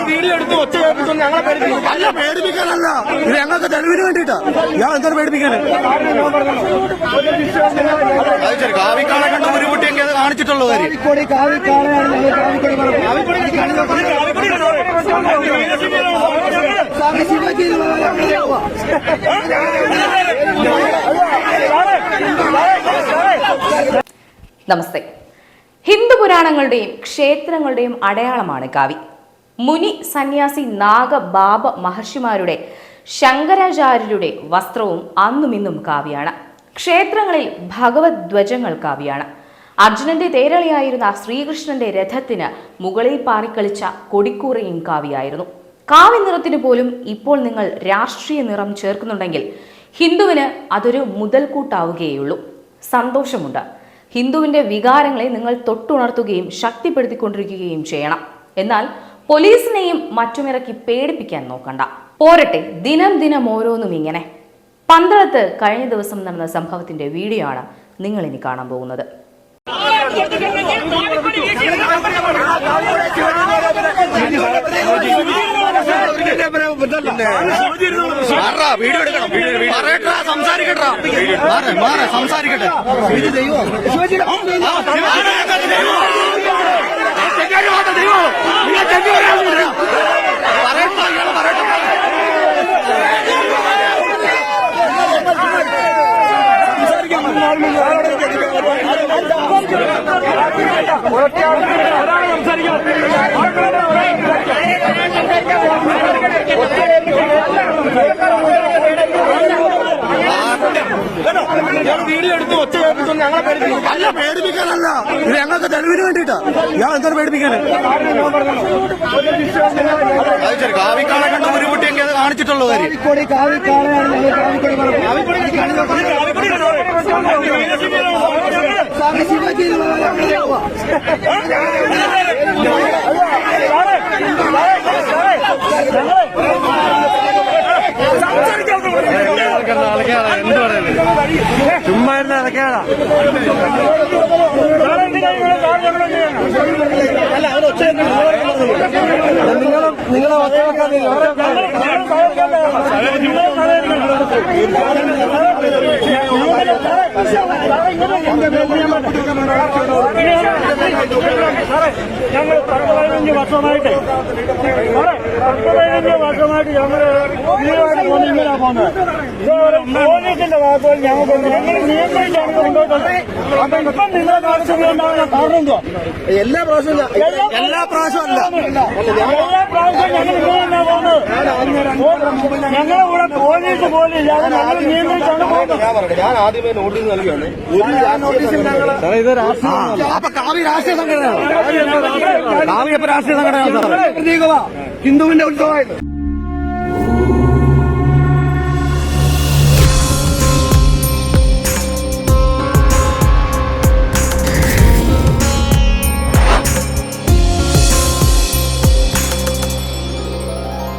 Video എടുത്ത് ഒച്ച കേൾപ്പിച്ചു ഞങ്ങളെ പേടിപ്പിക്കല്ല. പേടിപ്പിക്കാനല്ല, ഇത് ഞങ്ങൾക്ക് തെളിവിന് വേണ്ടിയിട്ടാ. ഞാൻ എന്താണ് പേടിപ്പിക്കാന്? കാവിക്കാളെ കണ്ട ഒരു കുട്ടിയെങ്കിൽ അത് കാണിച്ചിട്ടുള്ളൂ. നമസ്തേ. ഹിന്ദു പുരാണങ്ങളുടെയും ക്ഷേത്രങ്ങളുടെയും അടയാളമാണ് കാവി. മുനി, സന്യാസി, നാഗ, ബാബ മഹർഷിമാരുടെ, ശങ്കരാചാര്യരുടെ വസ്ത്രവും അന്നും ഇന്നും കാവിയാണ്. ക്ഷേത്രങ്ങളിൽ ഭഗവത് ധ്വജങ്ങൾ കാവിയാണ്. അർജുനന്റെ തേരളിയായിരുന്ന ശ്രീകൃഷ്ണന്റെ രഥത്തിന് മുകളിൽ പാറിക്കളിച്ച കൊടിക്കൂറയും കാവിയായിരുന്നു. കാവി നിറത്തിന് പോലും ഇപ്പോൾ നിങ്ങൾ രാഷ്ട്രീയ നിറം ചേർക്കുന്നുണ്ടെങ്കിൽ ഹിന്ദുവിന് അതൊരു മുതൽക്കൂട്ടാവുകയുള്ളൂ. സന്തോഷമുണ്ട്. ഹിന്ദുവിന്റെ വികാരങ്ങളെ നിങ്ങൾ തൊട്ടുണർത്തുകയും ശക്തിപ്പെടുത്തിക്കൊണ്ടിരിക്കുകയും ചെയ്യണം. എന്നാൽ പോലീസിനെയും മറ്റുമിറക്കി പേടിപ്പിക്കാൻ നോക്കണ്ട. പോരട്ടെ, ദിനം ദിനം ഓരോന്നും ഇങ്ങനെ. പന്തളത്ത് കഴിഞ്ഞ ദിവസം നടന്ന സംഭവത്തിന്റെ വീഡിയോ ആണ് നിങ്ങൾ ഇനി കാണാൻ പോകുന്നത്. സംസാരിക്കട്ടെ. വീഡിയോ എടുത്ത് ഒച്ച കേൾപ്പിച്ചു ഞങ്ങളെ പേടിപ്പിക്കല്ല. പേടിപ്പിക്കാനല്ല, ഇത് ഞങ്ങൾക്ക് തെളിവിന് വേണ്ടിയിട്ടാ. ഞാൻ എന്താണ് പേടിപ്പിക്കാന്? കാവിക്കാളെ കണ്ട ഒരു കുട്ടിയെങ്കിൽ അത് കാണിച്ചിട്ടുള്ളൂ. എന്ത് പറയുന്നത്? ചുമ്മാ ഇരുന്ന് ഇറക്കാടാ. നിങ്ങളെ ഞങ്ങൾ 15 വർഷമായിട്ട് ഞങ്ങൾ ഇതുമായിട്ട് പോകുന്നത് ഇങ്ങനെയാ പോകുന്നത്. പോലീസിന്റെ വാക്കുകൾ ഞങ്ങൾക്ക് ഞങ്ങൾ നിയന്ത്രിച്ചാണ് കൊണ്ടുപോയിട്ടുണ്ട്. അപ്പൊ ഇപ്പം നിങ്ങളെ കാണിച്ചുകൊണ്ടാണ് കാരണം എന്തോ എല്ലാ പ്രാവശ്യവും ഞങ്ങൾ ഇങ്ങനെയാണ് പോകുന്നത്. ഞങ്ങളുടെ കൂടെ പോലീസ് പോലും ഇല്ലാതെ ഞങ്ങൾ നിയന്ത്രിച്ചാണ് പോകുന്നത്. ഞാൻ ആദ്യമേ നോട്ടീസ് നൽകിയാണ്. അപ്പൊ കാവി രാഷ്ട്രീയ സംഘടനയാണ്. കാവി അപ്പൊ രാഷ്ട്രീയ സംഘടനയാണ്. ഹിന്ദുവിന്റെ ഉത്സവമായിട്ട്